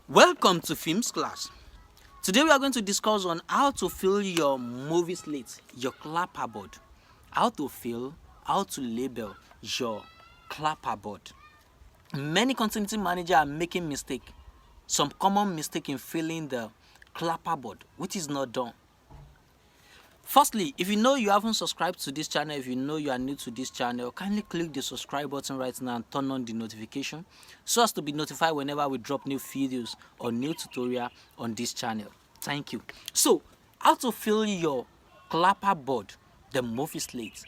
Welcome to Films Class. Today we are going to discuss on how to fill your movie slate, your clapperboard. How to label your clapperboard. Many continuity managers are making mistake. Some common mistake in filling the clapperboard, which is not done. Firstly, if you know you haven't subscribed to this channel, if you know you are new to this channel, kindly click the subscribe button right now and turn on the notification so as to be notified whenever we drop new videos or new tutorial on this channel. Thank you. So, how to fill your clapperboard, the movie slate.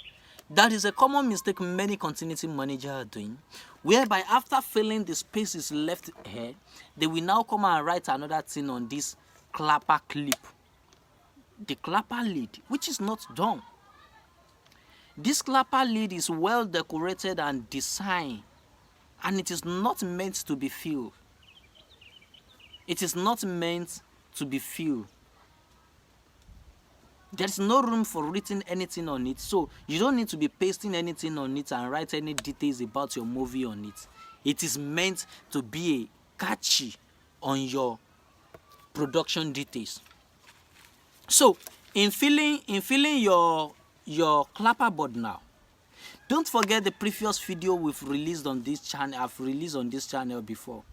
That is a common mistake many continuity managers are doing, whereby after filling the spaces left here, they will now come and write another thing on this clapper clip. The clapper lead, which is not done. This clapper lead is well decorated and designed, and it is not meant to be filled. It is not meant to be filled. There is no room for written anything on it, so you don't need to be pasting anything on it and write any details about your movie on it. It is meant to be a catchy on your production details. So, in filling your clapperboard now, don't forget the previous video we've released on this channel. I've released on this channel before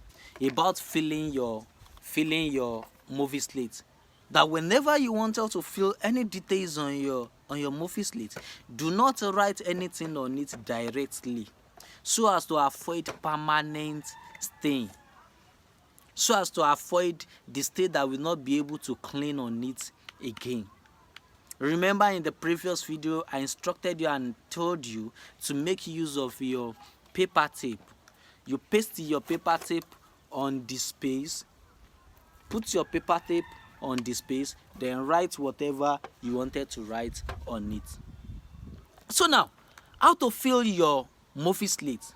about filling your movie slate. That whenever you want to fill any details on your movie slate, do not write anything on it directly, so as to avoid permanent stain. So as to avoid the stain that will not be able to clean on it again. Remember, in the previous video I instructed you and told you to make use of your paper tape. You paste your paper tape on the space, put your paper tape on the space, then write whatever you wanted to write on it. So now, how to fill your movie slate.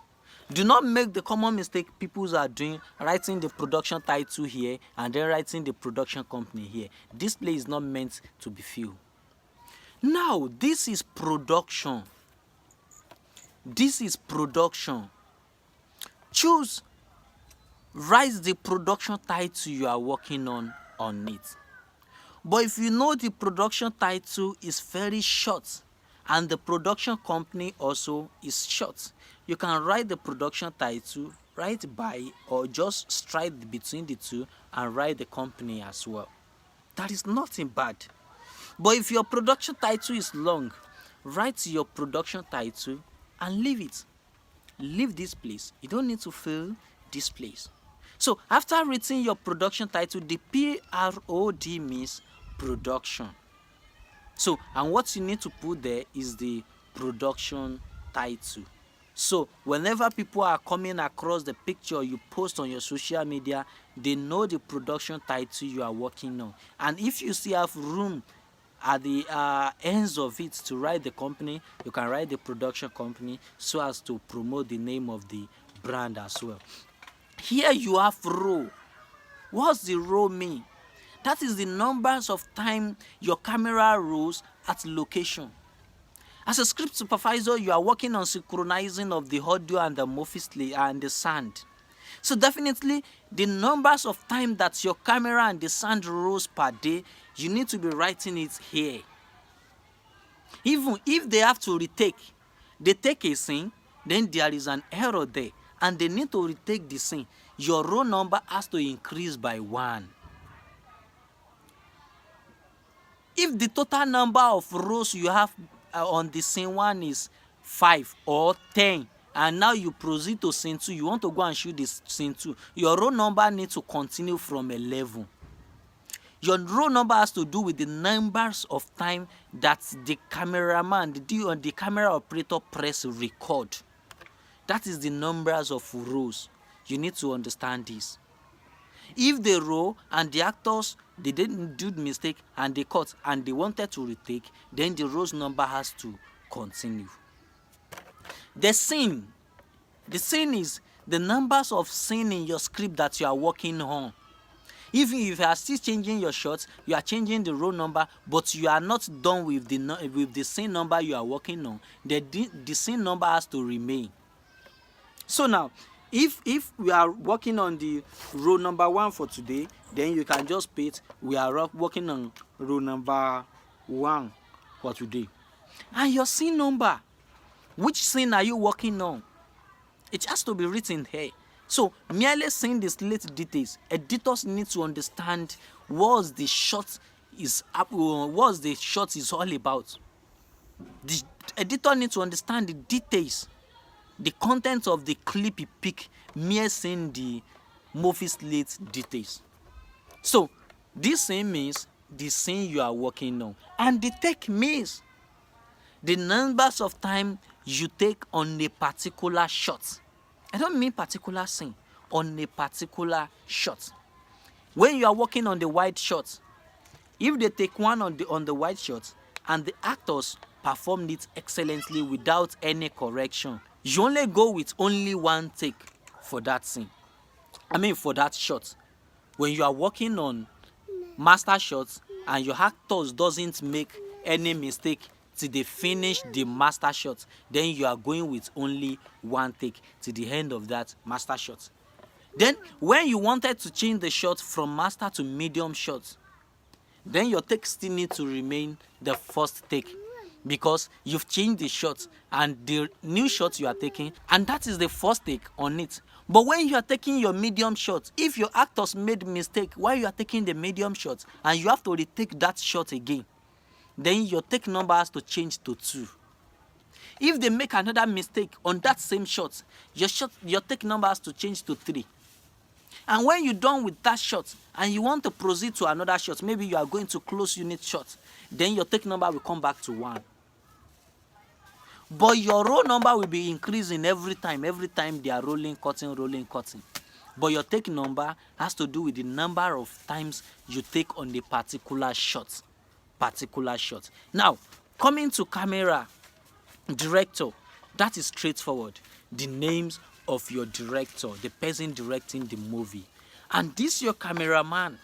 Do not make the common mistake people are doing, writing the production title here and then writing the production company here. This place is not meant to be filled. Now, this is production. This is production. Write the production title you are working on it. But if you know the production title is very short and the production company also is short, you can write the production title right by, or just strike between the two and write the company as well. That is nothing bad. But if your production title is long, write your production title and leave it. Leave this place. You don't need to fill this place. So after writing your production title, the PROD means production. So, and what you need to put there is the production title. So whenever people are coming across the picture you post on your social media, they know the production title you are working on. And if you still have room at the ends of it to write the company, you can write the production company so as to promote the name of the brand as well. Here you have row. What's the row mean? That is the numbers of time your camera rolls at location. As a script supervisor, you are working on synchronizing of the audio and the movie slate and the sound. So definitely, the numbers of time that your camera and the sound rolls per day, you need to be writing it here. Even if they have to retake, they take a scene, then there is an error there, and they need to retake the scene. Your row number has to increase by 1. If the total number of rows you have on the scene 1 is 5 or 10, and now you proceed to scene 2, you want to go and shoot this scene 2, your row number needs to continue from 11. Your row number has to do with the numbers of time that the cameraman, the camera operator press record. That is the numbers of rows. You need to understand this. If the row and the actors, they didn't do the mistake and they cut and they wanted to retake, then the rows number has to continue. The scene is the numbers of scene in your script that you are working on. Even if you are still changing your shots, you are changing the row number, but you are not done with the scene number you are working on, the scene number has to remain. So now, If we are working on the row number 1 for today, then you can just put we are working on row number 1 for today. And your scene number, which scene are you working on? It has to be written here. So merely saying the slate details, editors need to understand what the shot is all about. The editor needs to understand the details, the content of the clip he pick, mere saying the movie slate details. So this scene means the scene you are working on, and the take means the numbers of time you take on a particular shot. I don't mean particular scene, on a particular shot. When you are working on the wide shot, if they take one on the wide shot and the actors performed it excellently without any correction, you only go with only one take for that scene. For that shot. When you are working on master shots and your actors doesn't make any mistake till they finish the master shot, then you are going with only one take to the end of that master shot. Then when you wanted to change the shot from master to medium shot, then your take still need to remain the first take, because you've changed the shot and the new shot you are taking, and that is the first take on it. But when you are taking your medium shot, if your actors made mistake while you are taking the medium shot and you have to retake that shot again, then your take number has to change to 2. If they make another mistake on that same shot, your take number has to change to 3. And when you're done with that shot and you want to proceed to another shot, maybe you are going to close unit shot, then your take number will come back to 1. But your roll number will be increasing every time they are rolling, cutting. But your take number has to do with the number of times you take on the particular shot. Now, coming to camera, director, that is straightforward. The names of your director, the person directing the movie. And this your cameraman.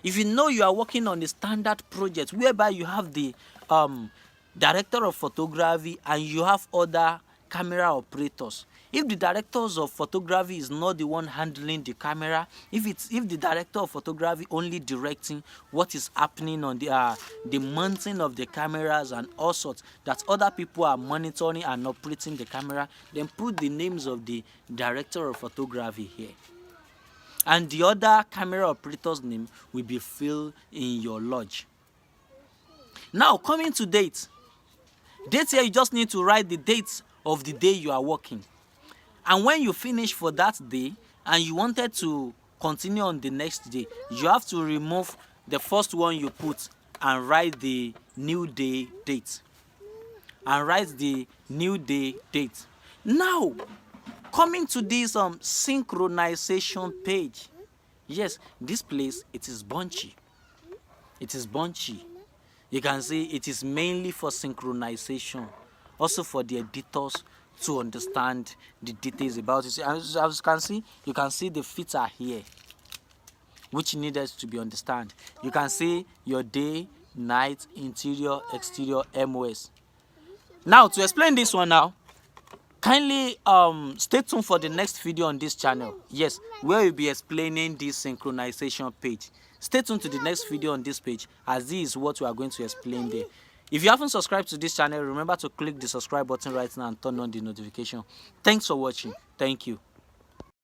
If you know you are working on a standard project whereby you have the director of photography and you have other camera operators, if the directors of photography is not the one handling the camera, if the director of photography only directing what is happening on the mounting of the cameras and all sorts, that other people are monitoring and operating the camera, then put the names of the director of photography here. And the other camera operator's name will be filled in your lodge. Now, coming to date here, you just need to write the dates of the day you are working. And when you finish for that day and you wanted to continue on the next day, you have to remove the first one you put and write the new day date. Now, coming to this synchronization page. Yes, this place, it is bunchy. You can see it is mainly for synchronization, also for the editors to understand the details about it. As you can see the filter here, which needed to be understood. You can see your day, night, interior, exterior, MOS. Now, to explain this one now, kindly stay tuned for the next video on this channel. Yes, where we'll be explaining this synchronization page. Stay tuned to the next video on this page, as this is what we are going to explain there. If you haven't subscribed to this channel, remember to click the subscribe button right now and turn on the notification. Thanks for watching. Thank you.